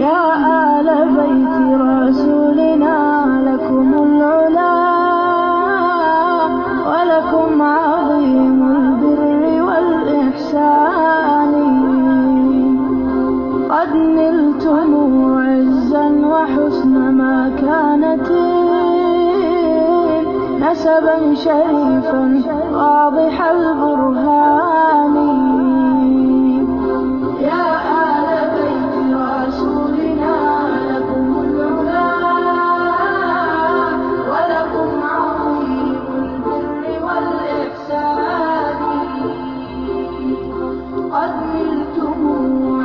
يا آل بيت رسولنا لكم العلا ولكم عظيم البر والإحسان قد نلتم عزا وحسن مكانة نسبا شريفا واضح البرهان يا آل بيت رسولنا لكم العلا ولكم عظيم البر والإحسان قد نلتم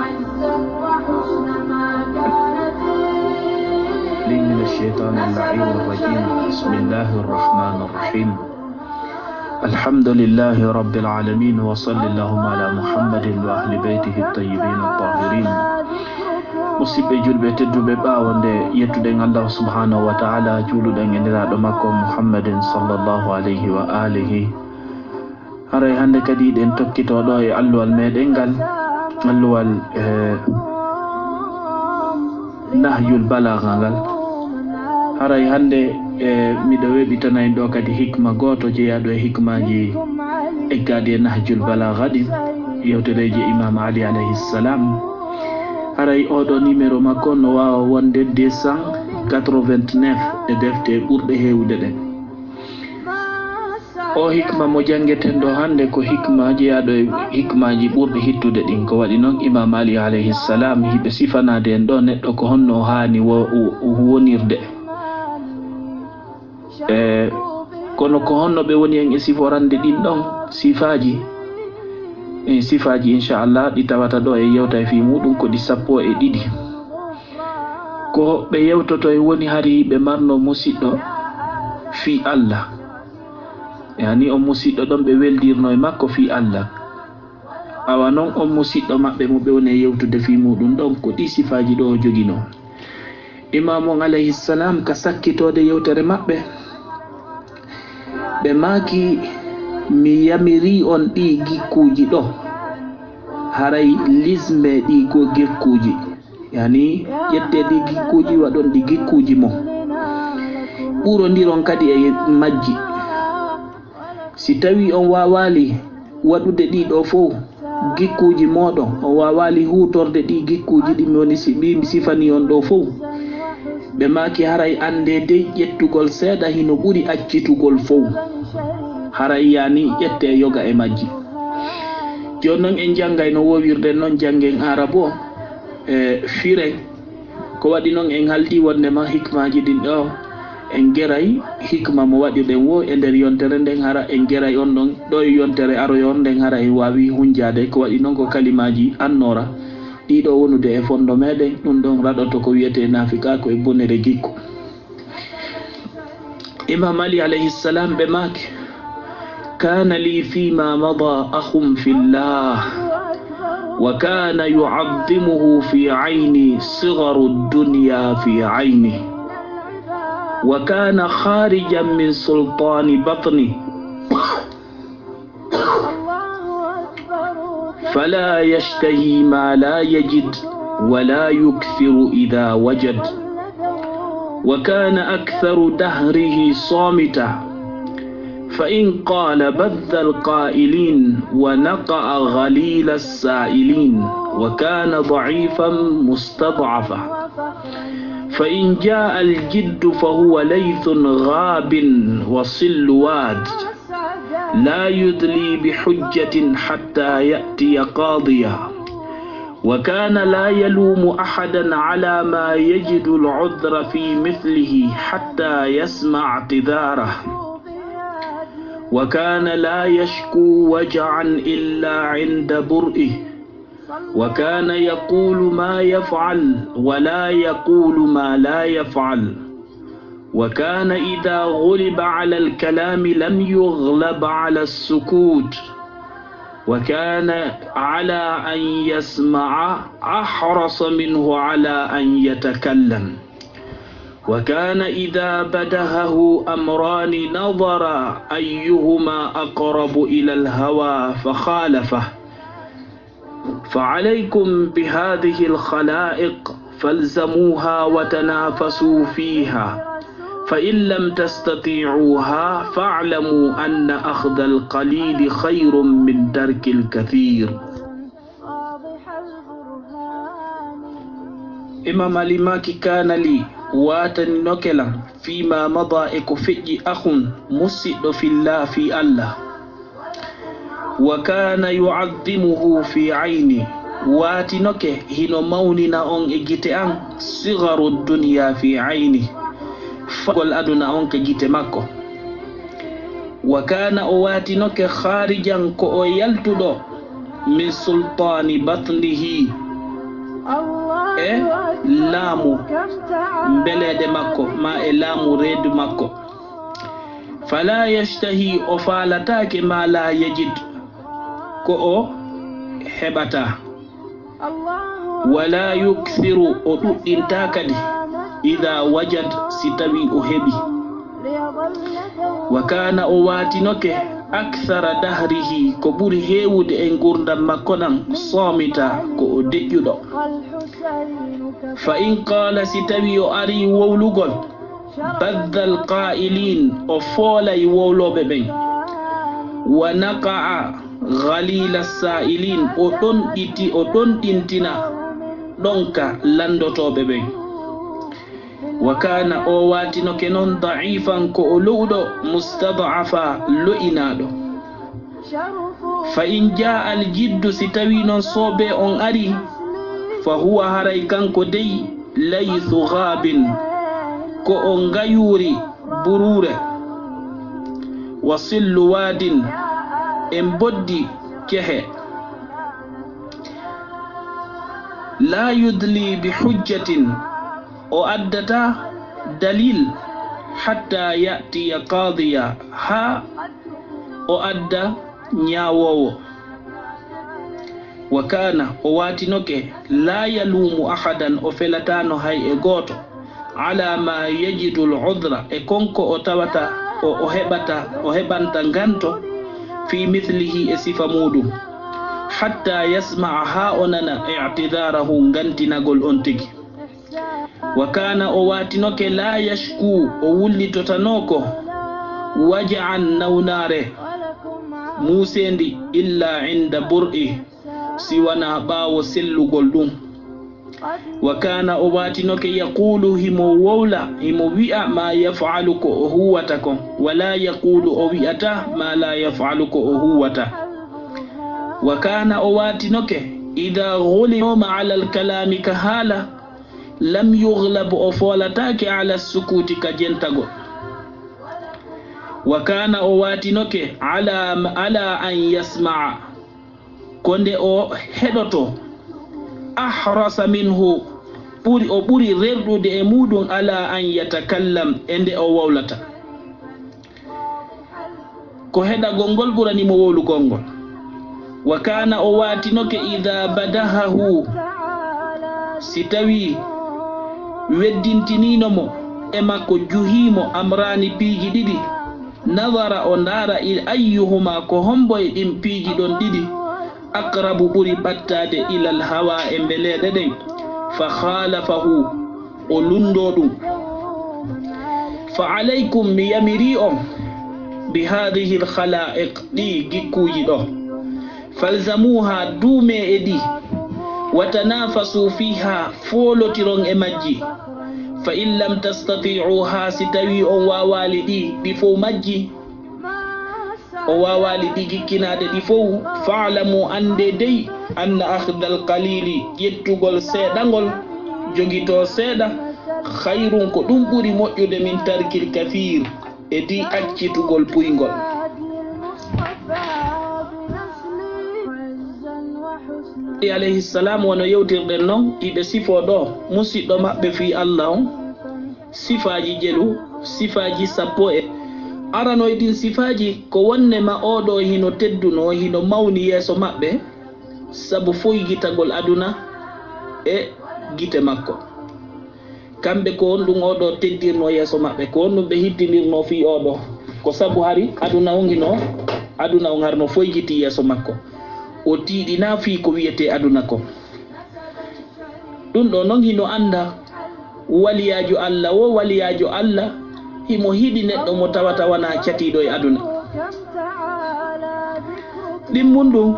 عزا وحسن مكانة من الشيطان اللعين الرجيم. بسم الله الرحمن الرحيم. الحمد لله رب العالمين وصل اللهم على محمد وأهل بيته الطيبين الطاهرين. musidɓe julɓe tedduɓe ɓawonde yettuɗen Allah subhanahu wa ta'ala juuluɗen e niraɗo makko muhammadin sallllahu alayhi wa alihi. haray hande kadi ɗen tokkitoɗo e alluwal meɗen ngal alluwal nahyul balagha ngal. haray hande miɗo weɓitanayi ɗo kadi hikma goto jeeyaɗo e hikmaji eggaɗi e nahjul balagha ɗin yewtereji imam ali alayhi salam. haray oɗo numéro makko no wawa wonde 289 e defte ɓurɗe hewde ɗen. o hikma mo jangueten ɗo hande ko hikma jeeyaɗo e hikmaji ɓurɗe hittude ɗin. ko waɗi noon imam ali alayhi salam hiɓe sifanade en ɗo neɗɗo ko honno hani wonirde kono ko honno ɓe woni en e siforande ɗin ɗon sifaji inchallah ɗi tawata ɗo e yewta e fi muɗum ko ɗi 12. ko ɓe yewtoto e woni hari ɓe marno musidɗo fi Allah, yani on musidɗo ɗon ɓe weldirno e makko fi Allah. awa noon on musidɗo maɓɓe mo ɓe woni e yewtude fi muɗum ɗon ko ɗi sifaji ɗo o jogino. imam on alayhi salam ka sakkitode yewtere maɓɓe ɓe maki mi yamiri on ɗi gikkuji ɗo haray lisme ɗi go gikkuji, yani ƴette ɗi gikkuji waɗon ɗi gikkuji mo ɓurodiron kadi e majji. si tawi on wawali waɗude ɗiɗo fof gikkuji moɗon, on wawali hutorde ɗi gikkuji ɗi mi woni mi sifani on ɗo fof, ɓe maki haray ande dey ƴettugol seeɗa hino ɓuri accitugol fof. haray yani ƴette yoga e majji. joni noon en janggay no wowirden noon janggen arabo firen. ko waɗi noon en haldi wondema hikmaji ɗin ɗo en geray hikma mo waɗirɗen wo e nder yontere nden hara en geray on ɗon ɗo e yontere aroyon nden hara en wawi hunjade. ko waɗi noon ko kalimaji annora ɗiɗo wonude e fondo meɗen, ɗum ɗon raɗoto ko wiyete nafika ko e bonere gikku. imam ali alayhi salam ɓe maki kana li fima mada akhum fillah wa kana yu'azzimuhu fi ayni sigharu dunya fi ayni wa kana kharijan min sultani batni فلا يشتهي ما لا يجد ولا يكثر إذا وجد وكان أكثر دهره صامتا فإن قال بذ القائلين ونقأ غليل السائلين وكان ضعيفا مستضعفا فإن جاء الجد فهو ليث غاب وصلواد لا يدلي بحجة حتى يأتي قاضيا وكان لا يلوم أحدا على ما يجد العذر في مثله حتى يسمع اعتذاره وكان لا يشكو وجعا إلا عند برئه وكان يقول ما يفعل ولا يقول ما لا يفعل وكان إذا غلب على الكلام لم يغلب على السكوت وكان على أن يسمع أحرص منه على أن يتكلم وكان إذا بدهه أمران نظر أيهما أقرب إلى الهوى فخالفه فعليكم بهذه الخلائق فالزموها وتنافسوا فيها فإن لم تستطيعوها فاعلموا أن أخذ القليل خير من ترك الكثير. إمام الماكي كان لي واتن نكلا فيما مضى إكفئ أخ مسئ في الله في الله وكان يعظمه في عيني واتي نكه هنا موننا أن إجتئان صغر الدنيا في عيني فقل أدنا أنك جيت مكو وكان أواتي نكه خارجا كو يلتدو من سلطان بطنه لامو بلد مكو ما لامو ريد مكو فلا يشتهي أفالتاك ما لا يجد كو هبتا ولا يكثر أدود تاكدي إذا وجد ستوي أهبي وكان أواتنك أكثر دهره كبور هيود إنقرد مكونا صامتا كأدجد فإن قال ستوي أري وولغل بذ القائلين أفولي وولو ببين ونقع غليل السائلين أتون إنتنا دونك لندوتو ببين وكان أواتنو كنون ضعيفا كأولودو مستضعفا لئنادو فإن جاء الجد ستوين صوبي أن أري فهو هريكان كدي ليث غاب كأن غيوري برورة وصل واد إمبودي كه لا يدلي بحجة وأدتا دليل حتى يأتي قاضيا ها وأدى نياوو وكان أواتنوك لا يلوم أحدا أفلتانو هاي إغوتو على ما يجد العذر إكونكو أتوتا أهبانتا غانتو في مثله إسفا مودو حتى يسمع هاوننا اعتذاره غانتنا قول أنتك وكان أواتنوك لا يشكو أولي تتنوكو وجعا نوناره موسيندي إلا عند برئه سوانا باو سلو قلدون وكان أواتنوك يقول همو وولا همو ويأ ما يفعلك أهوتكم ولا يقول أويأته ما لا يفعلك أهوته وكان أواتنوك إذا غلب على الكلام كهالة لم يغلب أفولتاك على السكوت كجنتغو وكان أواتنوك على أن يسمع كند أو هدوتو أحرص منه بوري رردو دي أمود على أن يتكلم عند أولتا كو هدا غونغول براني مولو غونغول وكان أواتنوك إذا بدهه ستوي weddintininomo e makko juhimo amrani piiji ɗiɗi nawara o ndaara ayyuhuma ko hombo e ɗin piiji ɗon ɗiɗi aqrabu ɓuri ɓattade ilal hawa e mbeleɗe ɗen fa khalafahu o lundo ɗum fa alaykum mi yamiri on bi hadihi l khalaiq ɗi gikkuji ɗo falzamuha duume e ɗi watanafasu fiha folotiron e majji fa in lam tastati'uha si tawi on wawali ɗi fof majji o wawali ɗi gikkinade ɗi fof fa'lamu ande dey anna akhdal qalili ƴettugol seeɗangol jogito seeɗa khayrun ko ɗum ɓuri moƴƴude min tarkil kathir e di accitugol puygol. Alayhi salam wono yewtirɗen noon iɓe sifo ɗo musidɗo maɓɓe fi Allah on sifaji jelu sifaji sappo e aranoydin sifaji ko wonne ma oɗo hino tedduno hino mawni yeeso maɓɓe sabu foygitagol aduna e gite makko kamɓe ko on ɗum oɗo teddirno yeeso maɓɓe ko on ɗum ɓe hiddidirno fi oɗo ko sabu hari aduna on harno foygiti yeeso makko o tiiɗina fi ko wiyete aduna ko ɗum ɗo noon hino anda waliyajo Allah wo waliyajo Allah himo hiɗi neɗɗo mo tawata wana catiɗo e aduna ɗimmum ɗum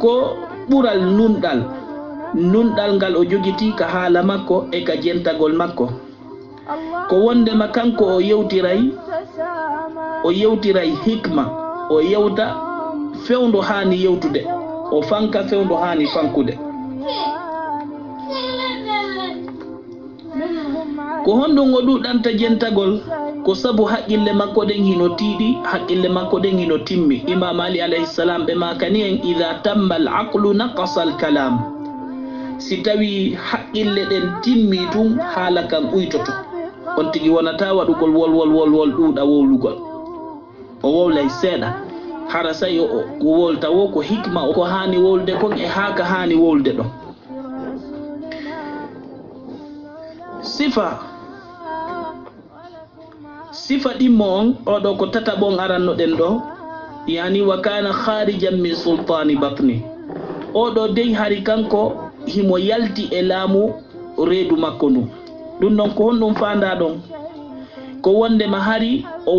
ko ɓural nunɗal ngal o jogiti ka haala makko e ka jentagol makko ko wondema kanko o yewtiray hikma o yewta fewndo hani yewtude o fanka fewndo hani fankude ko honɗum o ɗuɗanta jentagol ko sabu haqqille makko ɗen hino tiiɗi haqqille makko ɗen hino timmi. Imam Ali alayhi salam ɓe makani en ida tamma al aqlu naqasa al kalam, si tawi haqqille ɗen timmi tun haala kan ɓuytoto on tigi wonata waɗugol wol ɗuuɗa wowlugol o wowlay seeɗa hara say o wolta wo ko hikma ko hani wolde kon e haka hani wolde ɗon. sifa ɗimmo on oɗo ko tataɓon aranno ɗen ɗo, yani wa kana kharijan min sultani batni, oɗo dey hari kanko himo yalti e laamu reedu makko ndu. ɗum noon ko honɗum fanda ɗon ko wondema hari o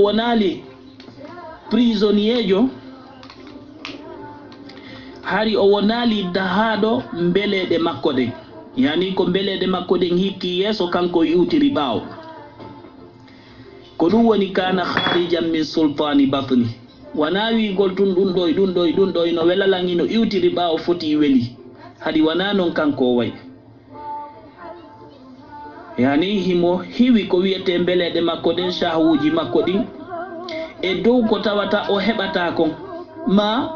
wonali prisonnier hari o wonali dahaɗo mbeleɗe makko ɗen, yani ko mbeleɗe makko ɗen hikki yeeso kanko iwtiri ɓaawo. ko ɗum woni kana kharijan min sultani batni, wana wigol tun ɗum ɗo no welalangi no iwtiri ɓaawo foti weli, hadi wana non kanko way, yani himo hiwi ko wiyete mbeleɗe makko ɗen shahwuji makko ɗin e dow ko tawata o heɓata kon ma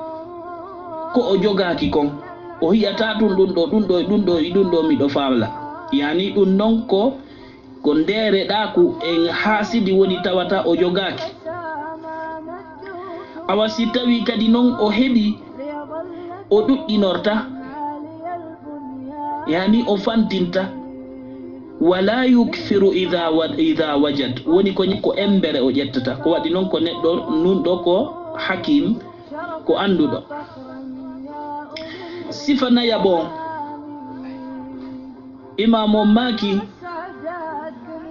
ko o jogaki kon o yiyata tun ɗum ɗo miɗo fawla, yani ɗum non ko ndereɗaku en hasidi woni tawata o jogaki. awa si tawi kadi non o heɓi o ɗuɗɗinorta, yani o fantinta, wala yukthiru idha wajad, woni ko embere o ƴettata, ko waɗi noon ko neɗɗo nunɗo ko hakim ko anduɗo. sifa nayabo imam o maki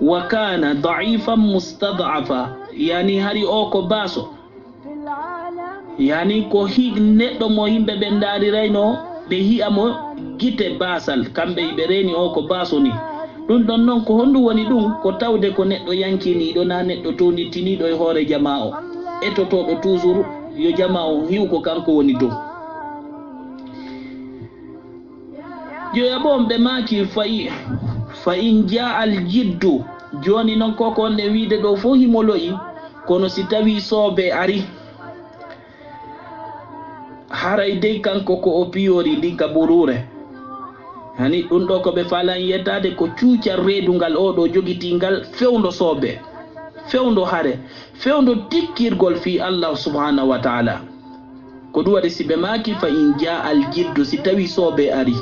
wa kana da'ifan mustad'afa, yani hari o ko baso, yani ko neɗɗo mo yimɓe ɓe darirayno ɓe hi'amo gite basal, kamɓe ɓe reni o ko baso ni. ɗum ɗon noon ko honɗum woni ɗum ko tawde ko neɗɗo yankiniɗo, na neɗɗo townittiniɗo e hoore jama o, etotoɗo toujours yo jama o hiw ko kanko woni dow. joya bo ɓe maki fa in ja al jiddu, joni noon koko onɗe wiide ɗo fo himoloyi, kono si tawi soobe ari haray dey kanko ko o piyori ndinka ɓurure, hani ɗum ɗo ko ɓe falan yettade ko cuucal reedungal oɗo jogitingal fewndo soobe, fewndo hare, fewndo tikkirgol fi Allah subhanahu wa ta'ala. ko ɗum waɗi si ɓe maki fa in ja al jiddu, si tawi soobe ari.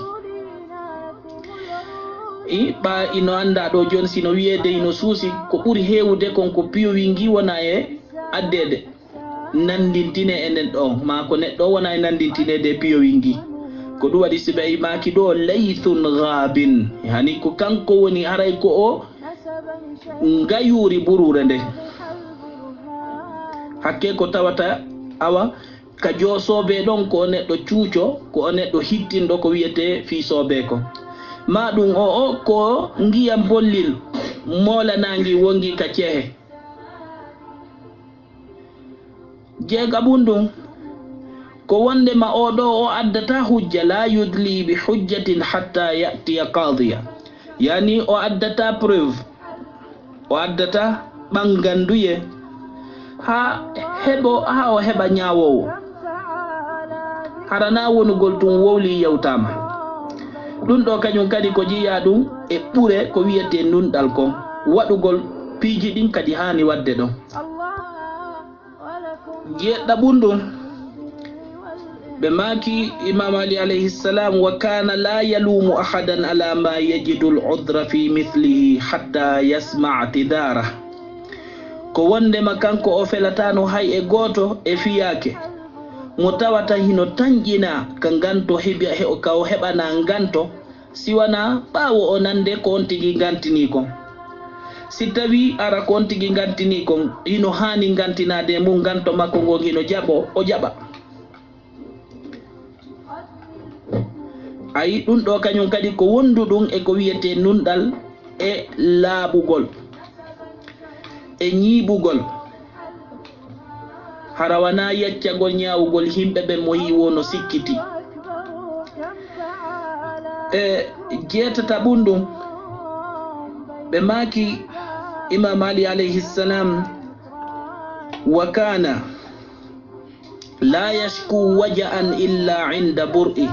ɓa ino anda ɗo joni sino wiyede ino suusi ko ɓuri hewude kon ko piyowingi wona e addede nandintine enen ɗo, ma ko neɗɗo wona e nandintinede piyowingi. ko ɗum waɗi si ɓe maki ɗo laythun ghabin, yani ko kanko woni haray ko o ngayuri ɓurure nde, hakke ko tawata awa ka josoɓe ɗon ko neɗɗo cuuco, ko neɗɗo hittinɗo ko wiyete fi soɓe ko, ma ɗum o ko ngiyam bollil molanagi wongi ka ceehe. jeegaɓum ɗum ko wondema oɗo o addata hujja, la yudli bi hujjatin hatta yatiya qadiya, yani o addata preuve, o addata ɓanganduye ha o heɓa ñawowo, harana wonugol tun wowli yewtama. ɗum ɗo kañum kadi ko jiya ɗum e ɓure ko wiyete nunɗal kon, waɗugol piiji ɗin kadi hani wadde ɗon. jeɗɗaɓum ɗum ɓe maki imam Ali alayhi salam wa kana la yalumu ahadan ala ma yajidu al-udra fi mithlihi hatta yasma' tidara, ko wondema kanko o felatano hay e goto e fiyake mo tawata hino tanƴina ka ganto ka o heɓana ganto siwana ɓawo o nande ko on tigi gantini kon. Si tawi ara ko on tigi gantini kon hino hani gantinade mum ganto makko ngon hino jaɓo o jaɓa. ayi ɗum ɗo kañum kadi ko wondu ɗum e ko wiyete nunɗal e laaɓugol e ñiiɓugol. hara wana yaccagol ñaawugol himɓe ɓe mo yiwo no sikkiti. e jeetata ɓum ɗum ɓe maaki imam ali alayhi salam wa kana la yashku waja'an illa inda bur'i.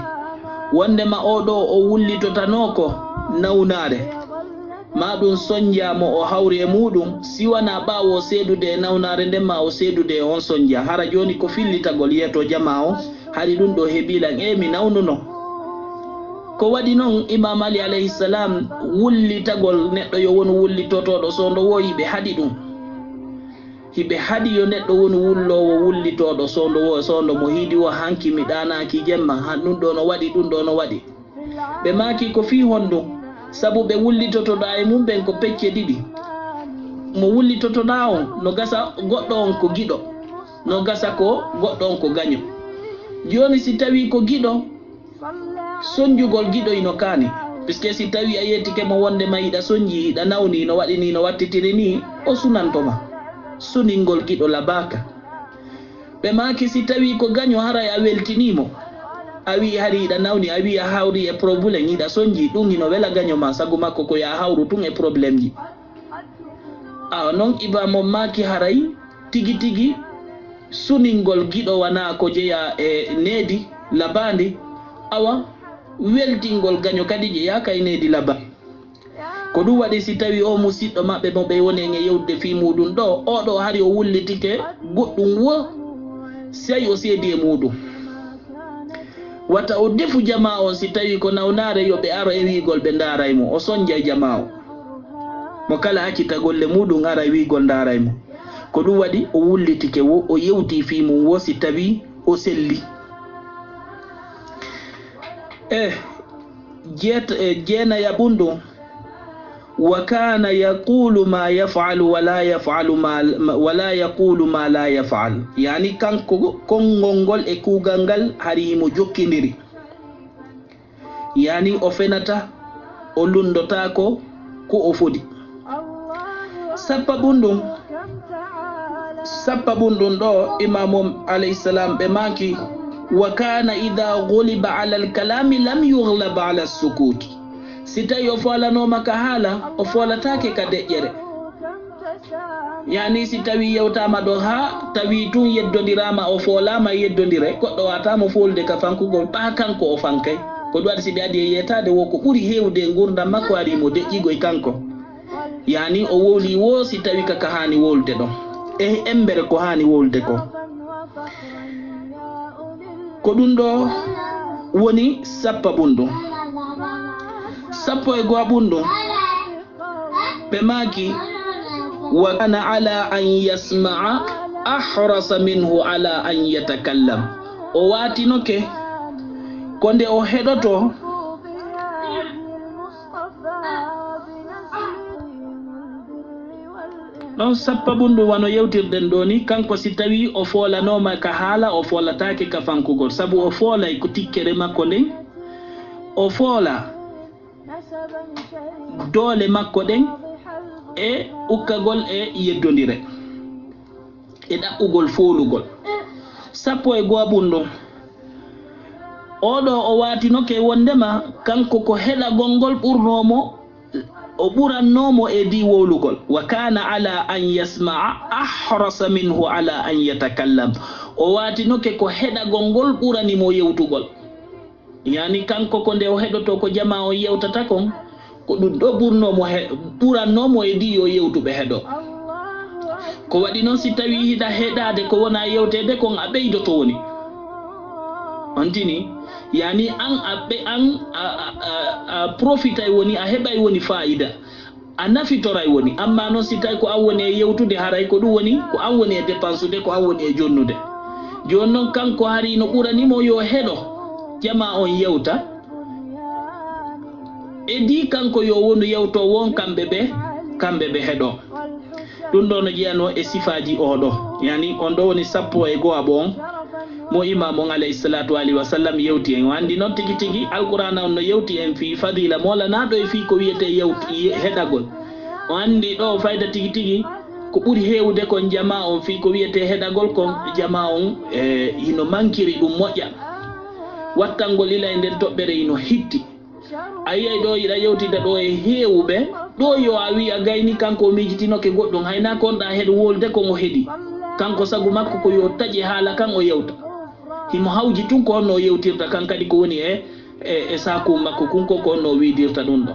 wondema oɗo o wullitotanoko nawnare ma ɗum soñjamo o hawri e muɗum siwana ɓawo seedude e nawnare nden ma o seedude e on soñja. hara joni ko fillitagol yeeto jama o hari ɗum ɗo heeɓilan mi nawnuno. ko waɗi noon imam ali alayhi salam wullitagol neɗɗo yo won wullitotoɗo so ndo wo hiɓe haɗi ɗum. hiɓe haɗi yo neɗɗo woni wullowo wullitoɗo so ndo mo hiidi o hanki mi ɗanaki jemma ɗum ɗo no waɗi ɗum ɗo no waɗi. ɓe maki ko fi honɗum sabu ɓe wullitotoɗa e mum ɓen ko pecce ɗiɗi. mo wullitotoɗa on no gasa goɗɗo on ko giɗo, no gasa ko goɗɗo on ko gaño. joni si tawi ko giɗo soñjugol giɗo ino kaani puisque si tawi a yettike mo wonde ma yiɗa soñji hiɗa nawni no waɗini no wattitiri ni o sunantoma suningol giɗo labaka. ɓe maki si tawi ko gaño haray a weltinimo a wi hari yiɗa nawni a wi a hawri e probléme yiɗa soñji ɗum hino wela gaño ma sagu makko ko ya hawru tun e probléme ji. awa noon ibamo maki haray tigi tigi suningol giɗo wana ko jeeya e needi labandi awa weltingol gaño kadi jeeya kay needi laba. ko ɗum waɗi si tawi o musidɗo maɓɓe mo ɓe woni e yewde fi muɗum ɗo oɗo hari o wullitike goɗɗum wo sey o seedi e muɗum wata o defu jama o si tawi ko nawnare yoɓe aro e wigol ɓe daraymo o soñja jama o mo kala accita golle muɗum ara e wigol daraymo. ko ɗum waɗi o wullitike wo o yewti fi mum wo si tawi o selli. jeenaya ɓum ɗum wa kana yaqulu ma yaf'alu wala yaqulu ma la yaf'al. yani kanko konngol ngol e kuugal ngal hari mo jokkidiri. yani o fenata o lundotako ko o fodi. sappa ɓum ɗum ɗo imam alayhi salam ɓe maki wa kana idha ghuliba ala alkalami lam yughlab ala as-sukut. si tawi o folanoma ka haala o folatake ka deƴƴere. yani si tawi yewtama ɗo ha tawi tun yeddodirama o folama yeddodire goɗɗo watamo folde ka fankugol ɓa kanko o fankay. ko ɗum waɗi si ɓe adi e yetade wo ko ɓuuri hewde e gurdam makko ari mo deƴƴigo e kanko. yani o wowli wo si tawi kaka hani wolde ɗon e embere ko hani wolde ko. ko ɗum ɗo woni sappa ɓum ɗum. sappo e go'a ɓum ɗum ɓe maki wa kana ala an yasma'a ahrasa minhu ala an yatakallam. o watinoke ko nde o heɗoto ɗon sappa ɓum ɗum wano yewtirɗen ɗo ni kanko si tawi o folanoma ka haala o folatake ka fankugol sabu o foolay ko tikkere makko nden o foola doole makko ɗen e ukkagol e yeddodire e ɗaɓɓugol foolugol. sappo e go'a ɓum ɗum oɗo o watinoke wondema kanko ko heɗagol ngol ɓurnomo o ɓurannomo e di wowlugol. wa kana ala an yasma'a ahrasa minhu ala an yatakallam. o watinoke ko heɗagol ngol ɓuranimo yewtugol. yani kanko ko nde o heɗoto ko jama o yewtata kon ko ɗum ɗo ɓurannomo e di yo yewtuɓe heɗo. ko waɗi noon si tawi hiɗa heɗade ko wona yewtede kon a ɓeydoto woni on tini. yani a profitay woni a heɓay woni fa'ida a nafitoray woni. amma noon si tawi ko an woni e yewtude haray ko ɗum woni ko an woni e dépensude ko an woni e jonnude. joni noon kanko hari no ɓuranimo yo heɗo jama on yewta e di kanko yo wonu yewto won kamɓe ɓe heɗo ɗum ɗo no jeyano e sifaji oɗo yani on ɗo woni 11 on mo imam on alayhi salatu alayhi wa sallam yewti en wandi noon tigi tigi alqur'ana on no yewti en fi fadila molanaɗo e fi ko wiyete heɗagol o andi ɗo fayda tigi tigi ko ɓuri hewde kon jama on fi ko wiyete heɗagol kon jama on hino mankiri ɗum moƴƴa wattangol ila e nden toɓɓere hino hitti a yiyay ɗo yiɗa yewtida ɗo e heewɓe ɗo yo a wi a gayni kanko o mijitinoke goɗɗum hayna konɗa heɗo wolde kon o heeɗi kanko sagu makko ko yo taƴe haala kan o yewta himo hawji tun ko honno o yewtirta kan kadi ko woni e saku makko kunko ko honno o wiidirta ɗum ɗo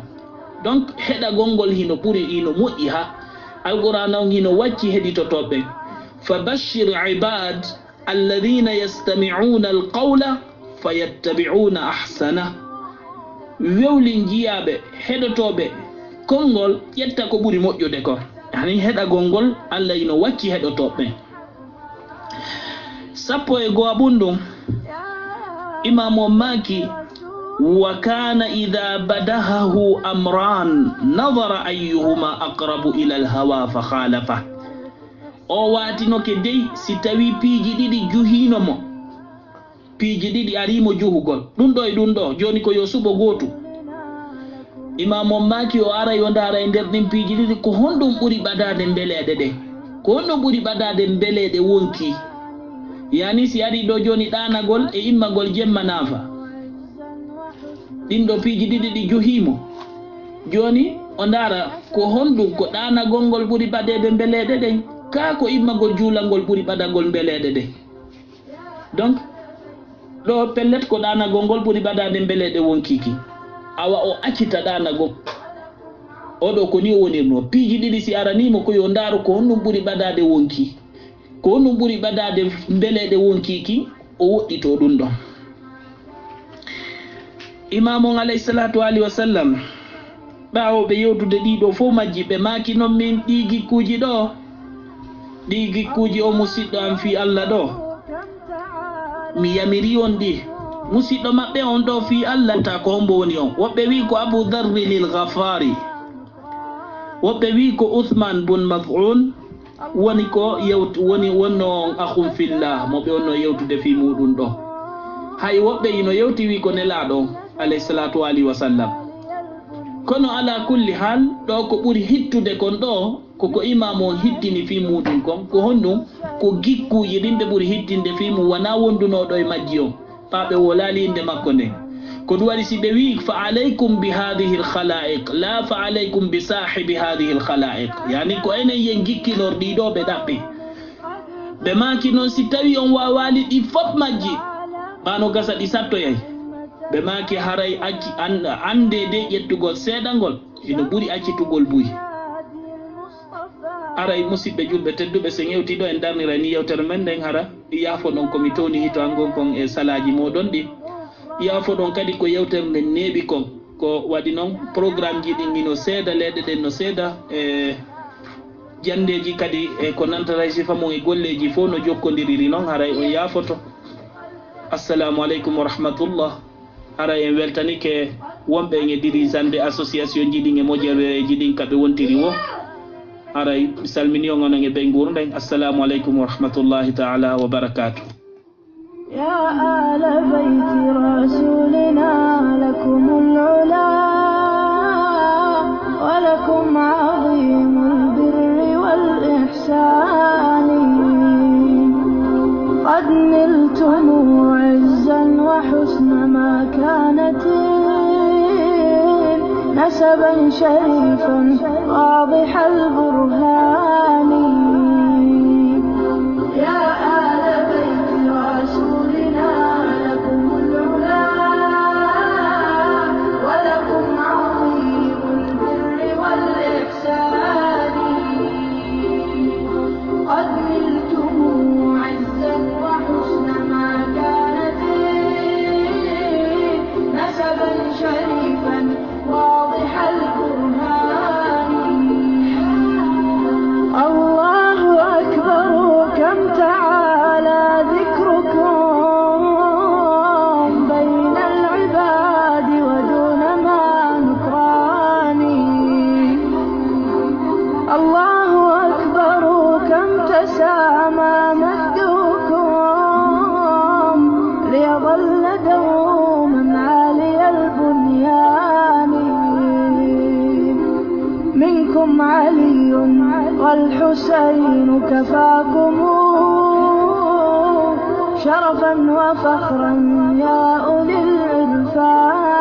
donc heɗagol ngol hino ɓuri hino moƴƴi ha alqur'ana on hino wacci heɗitotoɓe fa bashir ibad alladhina yastami'una alqawla fayattabi'una ahsana wewli jiyaɓe heɗotoɓe konngol ƴetta ko ɓuri moƴƴude ko yani heɗagol ngol Allah hino wacci heɗotoɓe 11 ɓunɗum imam o maki wa kana idha badahahu amran nadara ayyuhuma aqrabu ila alhawa fa khalafa o watinoke dey si tawi piiji ɗiɗi juhinomo piiji ɗiɗi arimo juhugol ɗum ɗo e ɗum ɗo joni ko yo suɓo gotu imam o maki o ara yo ndara e nder ɗin piiji ɗiɗi ko honɗum ɓuri ɓadade mbeleɗe ɗe ko honɗum ɓuri ɓadade mbeleɗe wonki yani si ari ɗo joni ɗanagol e immagol jemma nafa ɗin ɗo piiji ɗiɗi ɗi juhimo joni o ndara ko honɗum ko ɗanagol ngol ɓuri ɓadede mbeleɗe ɗen ka ko immagol juulangol ɓuri ɓadagol mbeleɗe ɗe donc ɗo pellet ko ɗanagol ngol ɓuri ɓadade mbeleɗe wonkiki awa o accita ɗanagol oɗo ko ni o wonirno piiji ɗiɗi si aranimo ko yo ndaaro ko honɗum ɓuri ɓadade wonki ko honɗum ɓuri ɓadade mbeleɗe wonkiki o woɗɗito ɗum ɗon imam on alayhi salatu alayhi wa sallam ɓawoɓe yewtude ɗiɗo fof majji ɓe maki noon min ɗi gikkuji ɗo ɗi gikkuji o musidɗo am fi Allah ɗo mi yamiri on ɗi musidɗo maɓɓe on ɗo fi Allah ta ko hombo woni on woɓɓe wi ko Abu Dharri lil Ghafari woɓɓe wi ko Uthman bun Maf'un woni ko wonno on akhum fillah mo ɓe onno yewtude fi muɗum ɗo hay woɓɓe ino yewti wi ko nelaɗo alayhi salatu alayhi wa sallam kono ala kulli hal ɗo ko ɓuri hittude kon ɗo koko imam on hittini fi muɗum kon ko honɗum ko gikkuji ɗin ɓe ɓuri hittinde fi mum wona wondunoɗo e majji on paɓe wolali inde makko nden ko ɗum waɗi si ɓe wi fa alaykum bi hadihi lkhala'iq la fa alaykum bi sahibi hadihi lkhala'iq yani ko enen yen gikkinor ɗiɗo ɓe ɗaɓɓi ɓe maki noon si tawi on wawali ɗi fof majji ɓano gasa ɗi sattoyay ɓe maki haray acci ande de ƴettugol seeɗangol ino ɓuri accitugol buy aray musidɓe julɓe tedduɓe so ƴewtiɗo en darnira ni yewtere men nden hara yaafo ɗon komi towni hito angon kon e salaji moɗon ɗi yaafo ɗon kadi ko yewtere nden neeɓi kon ko waɗi noon programme ji ɗin ino seeda leɗe ɗen no seeda e jandeji kadi e ko nantara sifa mum e golleji fof no jokkodiriri noon haray on yaafoto assalamu aleykum wa rahmatullah haray en weltanike wonɓe e dirisande association ji ɗin e moƴƴereji ɗin kaɓe wontiri wo haray mi salmini on onon e ɓe gurɗen assalamu aleykum wa rahmatullahi taala wa barakatuh يا آل بيت رسولنا لكم العلا ولكم عظيم البر والإحسان قد نلتم عزا وحسن مكانة نسبا شريفا واضح البرهان يا آل بيت رسولنا لكم العلا ولكم عظيم البر والإحسان قد نلتم عزا وحسن مكانة نسبا شريفا واضح البرهان الله الحسين كفاكم شرفا وفخرا يا أولي العرفان.